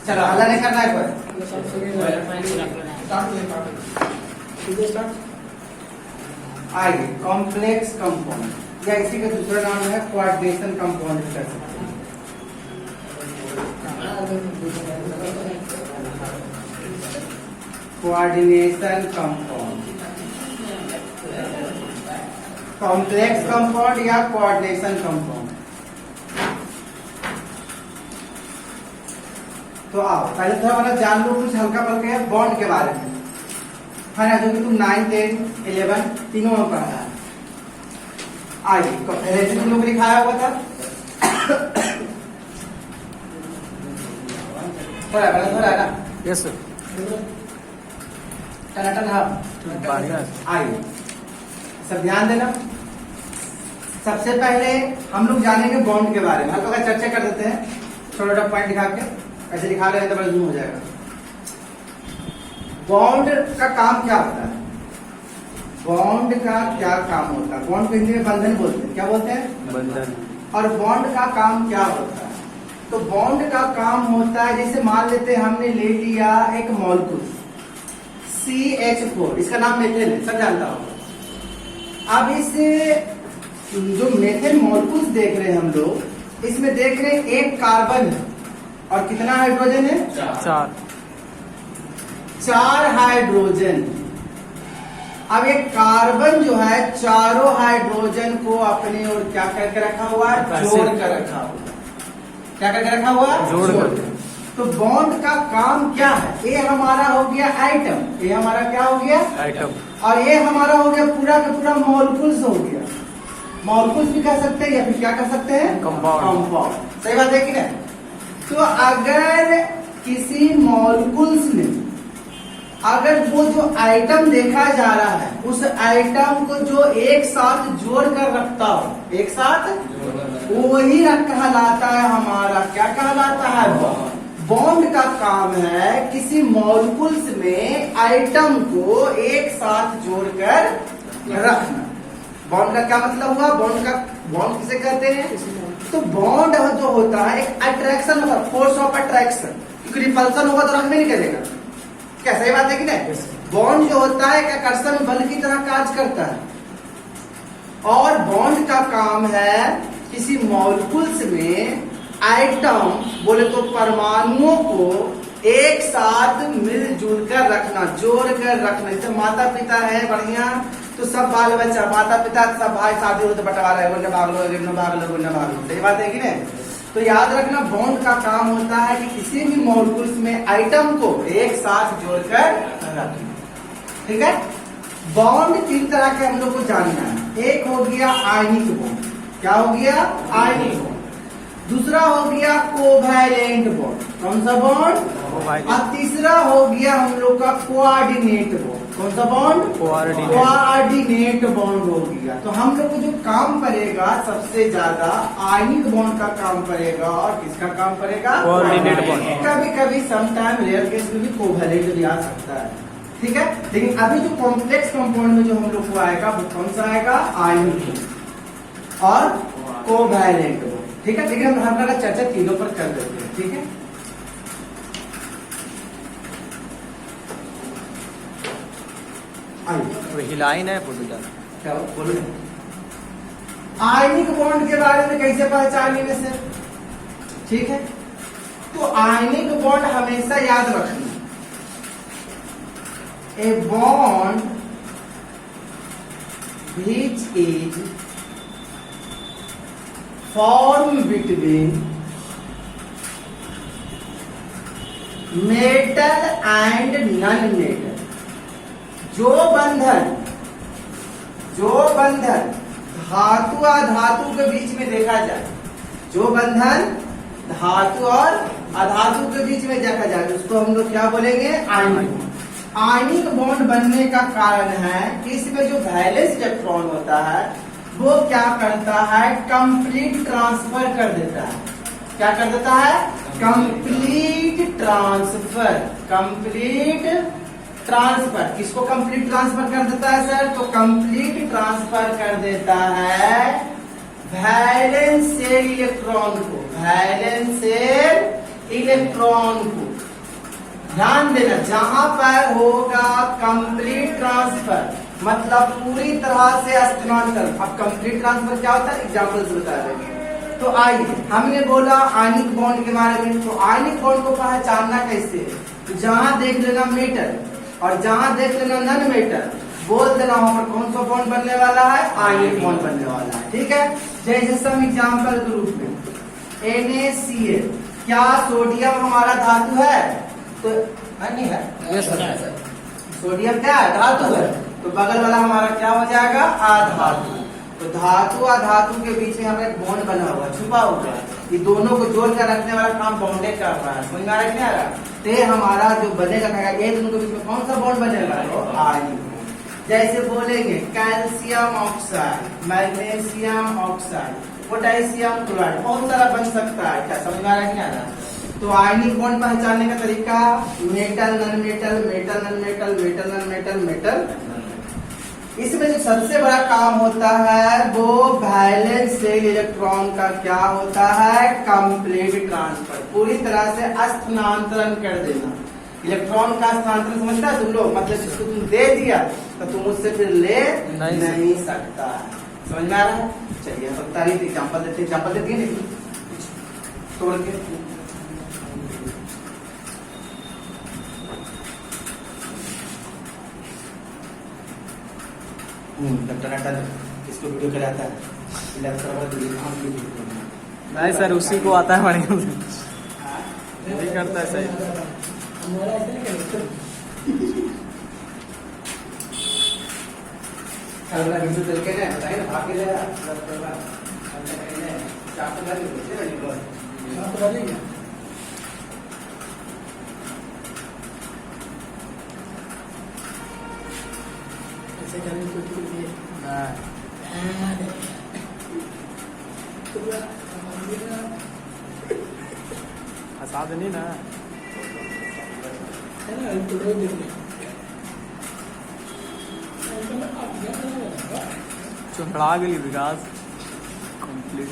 चलो हल्ला नहीं करना है कोई। आइए कॉम्प्लेक्स कंपाउंड या इसी का दूसरा नाम है कोऑर्डिनेशन कंपाउंड कर सकते हैं। कोऑर्डिनेशन कंपाउंड, कॉम्प्लेक्स कंपाउंड या कोऑर्डिनेशन कंपाउंड। तो आओ पहले थोड़ा मतलब जान लो कुछ हल्का फुल्का है बॉन्ड के बारे में, है ना, जो कि तुम 9, 10, 11 तीनों में पढ़ा है। आइए पहले से तुम लोग लिखाया हुआ था थोड़ा ना। Yes sir. टनाटन हाँ बढ़िया। आइए सब ध्यान देना। सबसे पहले हम लोग जानेंगे बॉन्ड के बारे में, हल्का चर्चा कर देते हैं छोटा छोटा पॉइंट दिखा के। ऐसे दिखा रहे हैं तो बड़ा जूम हो जाएगा। बॉन्ड का काम क्या होता है? बॉन्ड का क्या काम होता है? बॉन्ड को हिंदी में बंधन बोलते हैं। क्या बोलते हैं? बंधन। और और बॉन्ड का काम क्या होता है? तो बॉन्ड का काम होता है, जैसे मान लेते हैं हमने ले लिया एक मॉलिक्यूल CH4, इसका नाम मेथेन है, सब जानता होगा। अब इस जो मेथेन मॉलिक्यूल्स देख रहे हैं हम लोग, इसमें देख रहे हैं एक कार्बन है और कितना हाइड्रोजन है? 4 हाइड्रोजन। अब एक कार्बन जो है चारों हाइड्रोजन को अपने और क्या करके रखा हुआ है? जोड़ कर रखा हुआ है। क्या करके रखा हुआ है? जोड़ कर। तो बॉन्ड का काम क्या है? ये हमारा हो गया आइटम, ये हमारा क्या हो गया? आइटम। और ये हमारा हो गया पूरा का पूरा मॉलिक्यूल्स हो गया। मॉलिक्यूल्स भी कह सकते हैं या फिर क्या कर सकते हैं? कंपाउंड। सही बात है कि नहीं? तो अगर किसी मॉलिक्यूल्स में अगर वो जो आइटम देखा जा रहा है उस आइटम को जो एक साथ जोड़ कर रखता हो, एक साथ वही कहलाता है हमारा, क्या कहलाता है? बॉन्ड का काम है किसी मॉलिक्यूल्स में आइटम को एक साथ जोड़कर रखना। बॉन्ड का क्या मतलब हुआ? बॉन्ड किसे कहते हैं? तो बॉन्ड जो होता है एक अट्रैक्शन होगा, फोर्स ऑफ अट्रैक्शन, क्योंकि रिपल्सन होगा तो रख में नहीं करेगा। क्या सही बात है कि नहीं? बॉन्ड जो होता है एक आकर्षण बल की तरह कार्य करता है। और बॉन्ड का काम है किसी मॉलिक्यूल्स में आइटम बोले तो परमाणुओं को एक साथ मिलजुल कर रखना, जोड़ कर रखना। जैसे माता पिता है बढ़िया तो सब बाल बच्चा, माता पिता सब भाई शादी हो तो बंटवारा है, भाग लो। सही बात है कि नहीं? तो याद रखना बॉन्ड का काम होता है कि किसी भी मॉलिक्यूल्स में आइटम को एक साथ जोड़कर रखना। ठीक है? बॉन्ड 3 तरह के हम लोग को जानना है। एक हो गया आयनिक बॉन्ड। क्या हो गया? Ionic bond. दूसरा हो गया कोवैलेंट बॉन्ड। कौन सा बॉन्ड? और तीसरा हो गया हम लोग का कोऑर्डिनेट बॉन्ड। कौन सा बॉन्ड? कोऑर्डिनेट बॉन्ड हो गया। तो हम लोग को जो काम पड़ेगा सबसे ज्यादा आयनिक बॉन्ड का काम पड़ेगा। और किसका काम पड़ेगा? Coordinate bond. कभी कभी समटाइम रेयर केस में भी कोवैलेंट भी आ सकता है। ठीक है? लेकिन अभी जो कॉम्प्लेक्स कंपाउंड में जो हम लोग को आएगा वो कौन सा आएगा? आयनिक और कोवैलेंट बॉन्ड। ठीक है? लेकिन हम हमारा चर्चा तीनों पर कर देते हैं। ठीक है? वही लाइन है क्या बोलो? आयनिक बॉन्ड के बारे में कैसे पहचानेंगे सर? ठीक है? तो आयनिक बॉन्ड हमेशा याद रखना, a bond which is formed between metal and non-metal। जो बंधन धातु और अधातु के बीच में देखा जाए, जो बंधन धातु और अधातु के बीच में देखा जाए उसको हम लोग क्या बोलेंगे? आयनिक। आयनिक बॉन्ड बनने का कारण है कि इसमें जो वैलेंस इलेक्ट्रॉन होता है वो क्या करता है? कंप्लीट ट्रांसफर कर देता है। क्या कर देता है? Complete transfer. किसको कंप्लीट ट्रांसफर कर देता है सर? तो कंप्लीट ट्रांसफर कर देता है वैलेंस शेल इलेक्ट्रॉन को, ध्यान देना, जहां पर होगा कंप्लीट ट्रांसफर मतलब पूरी तरह से स्थानांतरण। अब कंप्लीट ट्रांसफर क्या होता है एग्जाम्पल से बता देंगे। तो आइए, हमने बोला आयनिक बॉन्ड के बारे में। तो आयनिक बॉन्ड को पहचानना कैसे है? तो जहां देख लेना मेटल और जहां देख लेना नॉन मेटल, बोल देना वहां पर कौन सा बॉन्ड बनने वाला है, आयनिक बॉन्ड बनने वाला है। ठीक है, जैसे सम एग्जाम्पल के रूप में NaCl, क्या सोडियम हमारा धातु है? तो नहीं है, सोडियम क्या है, धातु है। तो बगल वाला हमारा क्या हो जाएगा, अधातु। तो धातु और धातु के बीच में हमें एक बॉन्ड बना हुआ छुपा हुआ है, ये दोनों को जोड़ कर रखने वाला काम बॉन्डे कर रहा है। समझ में आ रहा है क्या? तो ये हमारा जो बनेगा ये दोनों के बीच में कौन सा बॉन्ड बनेगा, तो आयनिक बॉन्ड। जैसे बोलेंगे calcium oxide, magnesium oxide, potassium chloride, बहुत सारा बन सकता है। क्या समझ में आ रहा है क्या? तो आयनिक बॉन्ड पहचानने का तरीका metal non metal, metal non metal, metal non metal, metal. इसमें जो सबसे बड़ा काम होता है वो वैलेंस शेल इलेक्ट्रॉन का क्या होता है, कंप्लीट ट्रांसफर, पूरी तरह से स्थानांतरण कर देना। इलेक्ट्रॉन का स्थानांतरण समझता है तुम लोग, मतलब जिसको तुम दे दिया तो तुम उससे फिर ले नहीं सकता। समझ में आ रहा है? चलिए अब तारीफ एग्जाम्पल देते, एग्जाम्पल देती है तोड़ के। डॉक्टर इसको वीडियो कराता है, नहीं सर, उसी को आता है बढ़िया से, नहीं करता है सही। चल के ना बताइए ना, भाग के ले हंसा देनी ना, चुंकड़ा गई विकास कंप्लीट।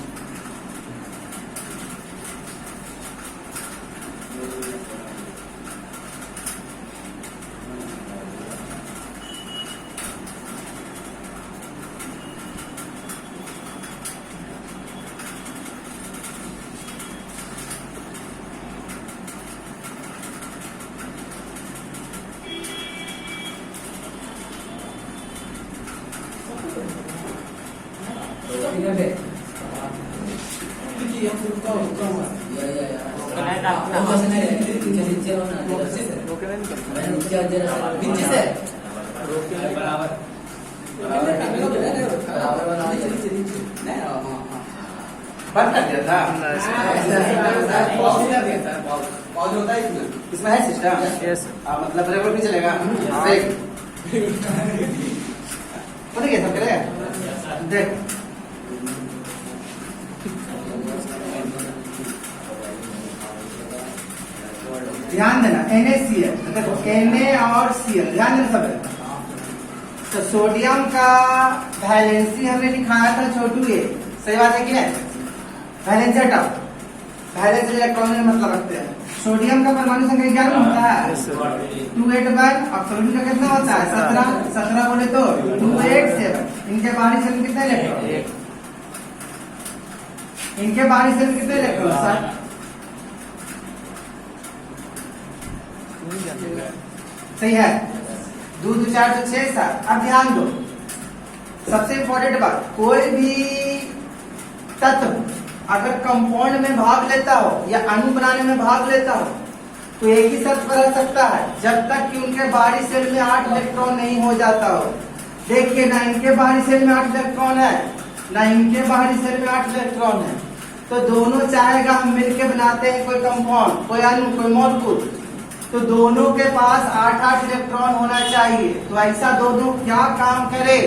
बंद कर दिया था, पॉज होता है इसमें है सिस्टम। यस, मतलब रेगुलर भी चलेगा, पता क्या सब करेगा देख। ध्यान देना NaCl, देखो Na और Cl, ध्यान देना सब। तो सोडियम का वैलेंसी हमने लिखाया था छोटू, ये सही बात है कि नहीं? वैलेंसी हटाओ, वैलेंस इलेक्ट्रॉन में मतलब रखते हैं। सोडियम का परमाणु संख्या 11 होता है, 281, और सोडियम का कितना होता है 17, 17 बोले तो 287। इनके बाहरी सेल में कितने इलेक्ट्रॉन, इनके बाहरी सेल में कितने इलेक्ट्रॉन, सही है, 2 2 4 2 6 7। अब ध्यान दो, सबसे इंपॉर्टेंट बात, कोई भी तत्व अगर कंपाउंड में भाग लेता हो या अणु बनाने में भाग लेता हो तो एक ही शर्त पर रह सकता है, जब तक कि उनके बाहरी सेल में 8 इलेक्ट्रॉन नहीं हो जाता हो। देखिए ना इनके बाहरी सेल में 8 इलेक्ट्रॉन है, ना इनके बाहरी सेल में 8 इलेक्ट्रॉन है। तो दोनों चाहेगा हम मिलकर बनाते हैं कोई कंपाउंड, कोई अणु, कोई मॉलिक्यूल, तो दोनों के पास 8-8 इलेक्ट्रॉन होना चाहिए। तो ऐसा दोनों क्या काम करे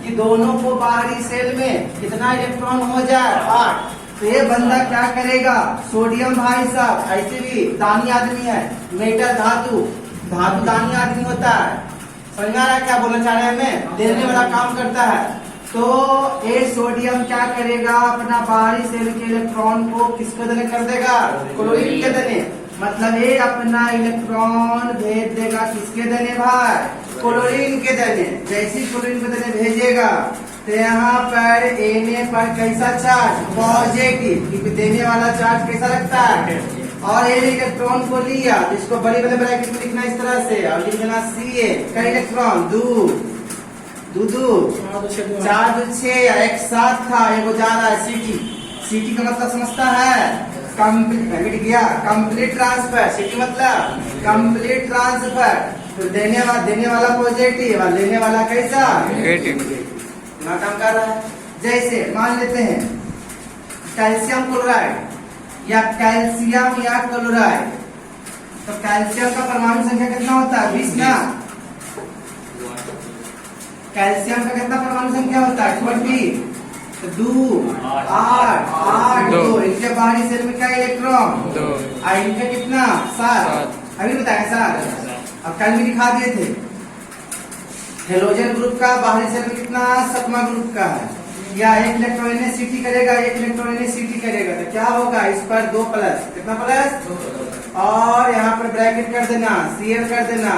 कि दोनों को बाहरी सेल में कितना इलेक्ट्रॉन हो जाए, 8। तो ये बंदा क्या करेगा, सोडियम भाई साहब ऐसे भी दानी आदमी है, मेटल धातु, धातु दानी आदमी होता है। समझ आ रहा है क्या बोलना चाह रहे हैं? हमें देने वाला काम करता है। तो ये सोडियम क्या करेगा, अपना बाहरी सेल के इलेक्ट्रॉन को किसको देने कर देगा, क्लोरीन के देने। मतलब ये अपना इलेक्ट्रॉन भेज देगा किसके देने भाई, क्लोरीन के देने। जैसे क्लोरीन के देने भेजेगा तो यहाँ पर Na पर कैसा चार्ज, पॉजिटिव, क्योंकि देने वाला चार्ज कैसा लगता है। और ये इलेक्ट्रॉन को लिया तो इसको बड़ी बड़े ब्रैकेट में लिखना इस तरह से, और लिख देना Ca का इलेक्ट्रॉन दो 4 2 6 एक साथ था, एगो जा रहा है Ct का मतलब समझता है कंप्लीट गया, कंप्लीट ट्रांसफर। Ct मतलब कंप्लीट ट्रांसफर। तो देने वाला पॉजिटिव और लेने वाला कैसा, नेगेटिव। ना काम कर रहा है। जैसे मान लेते हैं कैल्शियम क्लोराइड या कैल्शियम या क्लोराइड, तो कैल्शियम का परमाणु संख्या कितना होता है, 20 ना। कैल्शियम का कितना परमाणु संख्या होता है, 20। तो 2 8 2 इनके बाहरी सेल में क्या इलेक्ट्रॉन 2, और इनका कितना 7। अभी बताया 7, अब कल भी दिखा दिए थे। हेलोजन ग्रुप का बाहरी सेल में कितना, 7वां ग्रुप का है। या एक इलेक्ट्रॉन Ct करेगा, एक इलेक्ट्रॉन Ct करेगा, तो क्या होगा, इस पर 2 प्लस, कितना प्लस, और यहाँ पर ब्रैकेट कर देना, Cl कर देना,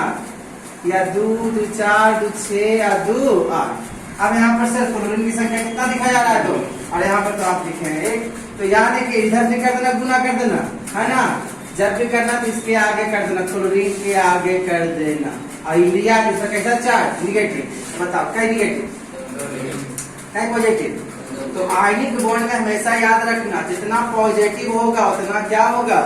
या 2 2 4 2 6 या 2 8। अब यहाँ पर सर क्लोरीन की संख्या कितना दिखाया जा रहा है, 2, और यहाँ पर तो आप लिखेंगे 1। तो याद है कि इधर से कर देना, गुना कर देना, है ना। जब भी करना तो इसके आगे कर देना, क्लोरीन के आगे कर देना। और इंडिया दूसरा कैसा चार्ज, निगेटिव। बताओ क्या निगेटिव क्या पॉजिटिव। तो आयनिक बॉन्ड में हमेशा याद रखना, जितना पॉजिटिव होगा उतना क्या होगा,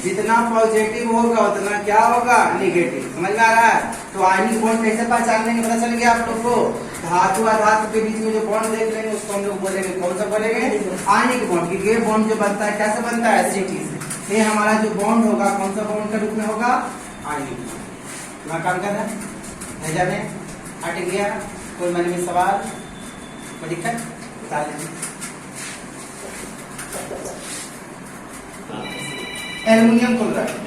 जितना पॉजिटिव होगा उतना क्या होगा, निगेटिव। समझ में आ रहा है। तो आयनिक बॉन्ड कैसे पहचानने के पता चल गया आप लोग को। धातु और धातु के बीच में जो बॉन्ड देख लेंगे उसको हम लोग बोलेंगे, कौन सा बोलेंगे, आयनिक बॉन्ड। क्योंकि ये बॉन्ड जो बनता है कैसे बनता है, Ct से। ये हमारा जो बॉन्ड होगा कौन सा बॉन्ड के रूप में होगा, आयनिक बॉन्ड। मैं काम कर रहा है भेजा में हट गया, कोई मन में सवाल, कोई दिक्कत बता दीजिए। Aluminium chloride